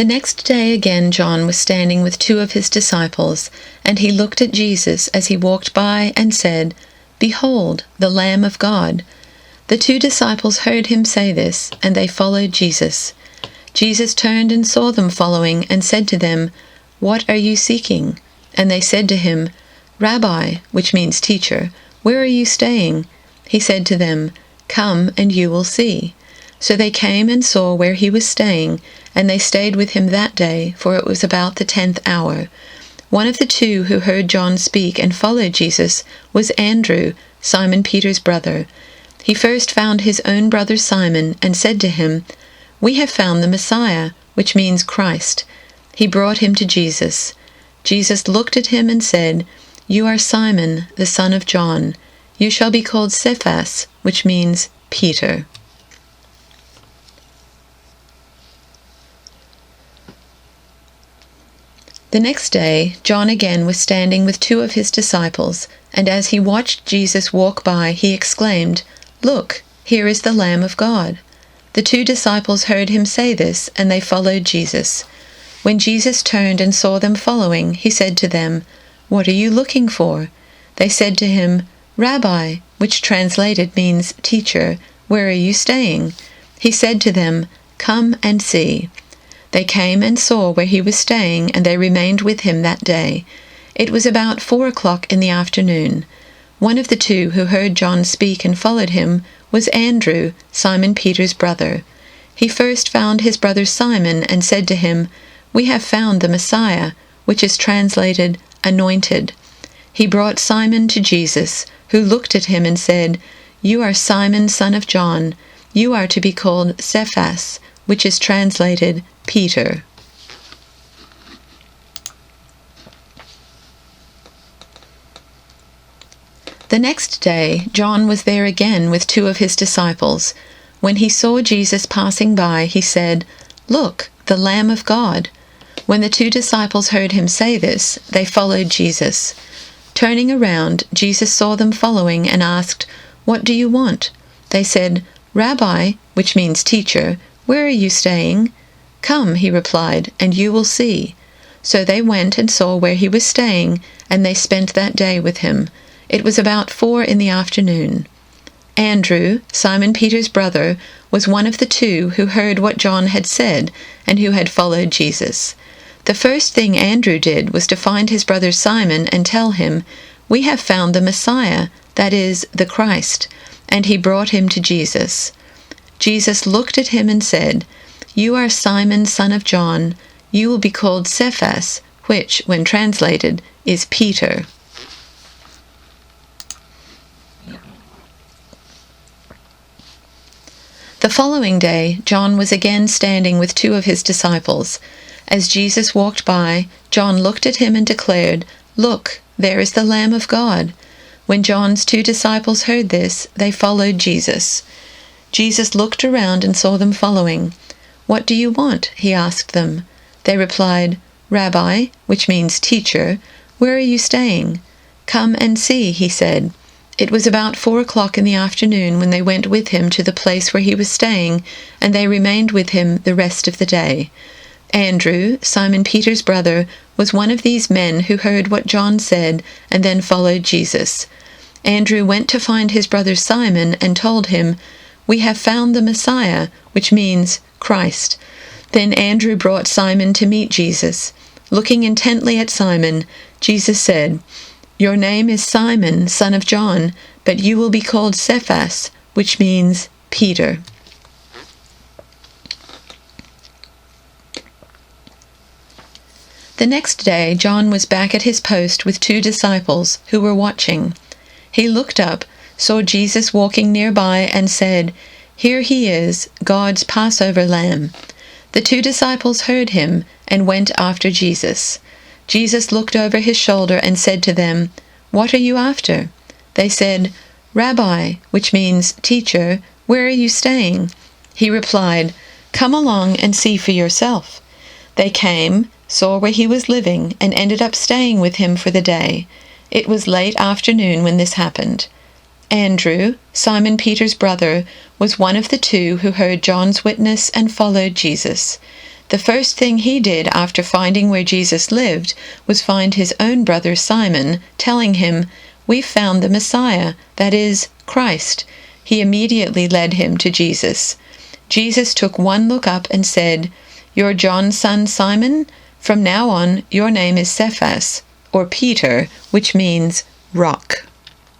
The next day again John was standing with 2 of his disciples, and he looked at Jesus as he walked by and said, "Behold, the Lamb of God." The 2 disciples heard him say this, and they followed Jesus. Jesus turned and saw them following, and said to them, "What are you seeking?" And they said to him, "Rabbi," which means teacher, "where are you staying?" He said to them, "Come, and you will see." So they came and saw where he was staying, and they stayed with him that day, for it was about the 10th hour. One of the 2 who heard John speak and followed Jesus was Andrew, Simon Peter's brother. He first found his own brother Simon and said to him, "We have found the Messiah," which means Christ. He brought him to Jesus. Jesus looked at him and said, "You are Simon, the son of John. You shall be called Cephas," which means Peter. The next day, John again was standing with 2 of his disciples, and as he watched Jesus walk by, he exclaimed, "Look, here is the Lamb of God." The 2 disciples heard him say this, and they followed Jesus. When Jesus turned and saw them following, he said to them, "What are you looking for?" They said to him, "Rabbi," which translated means teacher, "where are you staying?" He said to them, "Come and see." They came and saw where he was staying, and they remained with him that day. It was about 4:00 in the afternoon. One of the 2 who heard John speak and followed him was Andrew, Simon Peter's brother. He first found his brother Simon and said to him, "We have found the Messiah," which is translated anointed. He brought Simon to Jesus, who looked at him and said, "You are Simon, son of John. You are to be called Cephas," which is translated Peter. The next day, John was there again with 2 of his disciples. When he saw Jesus passing by, he said, "Look, the Lamb of God." When the 2 disciples heard him say this, they followed Jesus. Turning around, Jesus saw them following and asked, "What do you want?" They said, "Rabbi," which means teacher, "where are you staying?" "Come," he replied, "and you will see." So they went and saw where he was staying, and they spent that day with him. It was about 4 in the afternoon. Andrew, Simon Peter's brother, was one of the 2 who heard what John had said and who had followed Jesus. The first thing Andrew did was to find his brother Simon and tell him, "We have found the Messiah," that is, the Christ, and he brought him to Jesus. Jesus looked at him and said, "You are Simon, son of John. You will be called Cephas," which, when translated, is Peter. The following day, John was again standing with 2 of his disciples. As Jesus walked by, John looked at him and declared, "Look, there is the Lamb of God." When John's 2 disciples heard this, they followed Jesus. Jesus looked around and saw them following. "What do you want?" he asked them. They replied, "Rabbi," which means teacher, "where are you staying?" "Come and see," he said. It was about 4:00 in the afternoon when they went with him to the place where he was staying, and they remained with him the rest of the day. Andrew, Simon Peter's brother, was one of these men who heard what John said and then followed Jesus. Andrew went to find his brother Simon and told him, "We have found the Messiah," which means Christ. Then Andrew brought Simon to meet Jesus. Looking intently at Simon, Jesus said, "Your name is Simon, son of John, but you will be called Cephas," which means Peter. The next day, John was back at his post with 2 disciples who were watching. He looked up, saw Jesus walking nearby, and said, "Here he is, God's Passover lamb." The 2 disciples heard him and went after Jesus. Jesus looked over his shoulder and said to them, "What are you after?" They said, "Rabbi," which means teacher, "where are you staying?" He replied, "Come along and see for yourself." They came, saw where he was living, and ended up staying with him for the day. It was late afternoon when this happened. Andrew, Simon Peter's brother, was one of the 2 who heard John's witness and followed Jesus. The first thing he did after finding where Jesus lived was find his own brother Simon, telling him, "We've found the Messiah, that is, Christ." He immediately led him to Jesus. Jesus took one look up and said, "You're John's son Simon? From now on, your name is Cephas," or Peter, which means rock.